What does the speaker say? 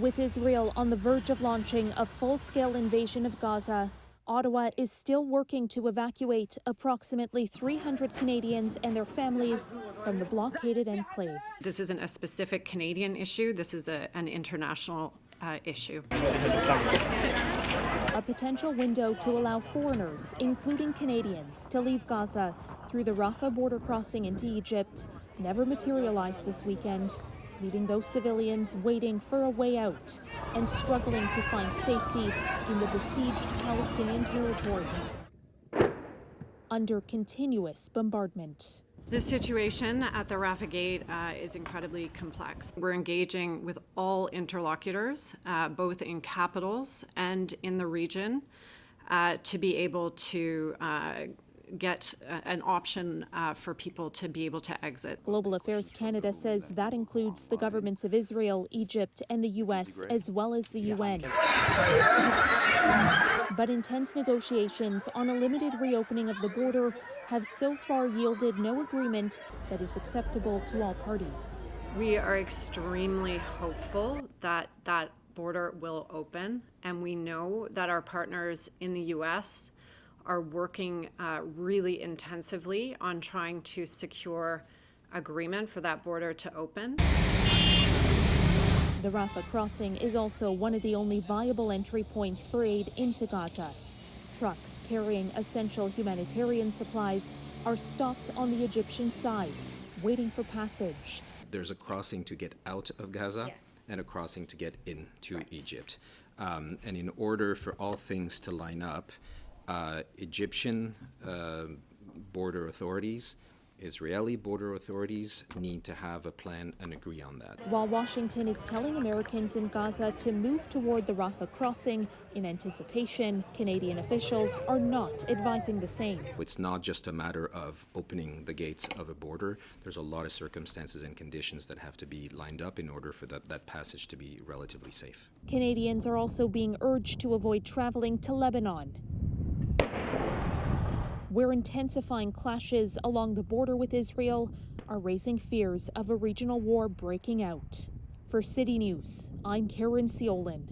With Israel on the verge of launching a full-scale invasion of Gaza, Ottawa is still working to evacuate approximately 300 Canadians and their families from the blockaded enclave. This isn't a specific Canadian issue. This is an international issue. A potential window to allow foreigners, including Canadians, to leave Gaza through the Rafah border crossing into Egypt never materialized this weekend, leaving those civilians waiting for a way out and struggling to find safety in the besieged Palestinian territory under continuous bombardment. The situation at the Rafah Gate is incredibly complex. We're engaging with all interlocutors, both in capitals and in the region, to be able to get an option for people to be able to exit. Global Affairs Canada says that includes the governments of Israel, Egypt, and the U.S., as well as the UN. But intense negotiations on a limited reopening of the border have so far yielded no agreement that is acceptable to all parties. We are extremely hopeful that that border will open, and we know that our partners in the U.S. are working really intensively on trying to secure agreement for that border to open. The Rafah crossing is also one of the only viable entry points for aid into Gaza. Trucks carrying essential humanitarian supplies are stopped on the Egyptian side, waiting for passage. There's a crossing to get out of Gaza and a crossing to get into Egypt. And in order for all things to line up, Egyptian border authorities, Israeli border authorities need to have a plan and agree on that. While Washington is telling Americans in Gaza to move toward the Rafah crossing in anticipation, Canadian officials are not advising the same. It's not just a matter of opening the gates of a border. There's a lot of circumstances and conditions that have to be lined up in order for that passage to be relatively safe. Canadians are also being urged to avoid traveling to Lebanon, where intensifying clashes along the border with Israel are raising fears of a regional war breaking out. For CityNews, I'm Caryn Ceolin.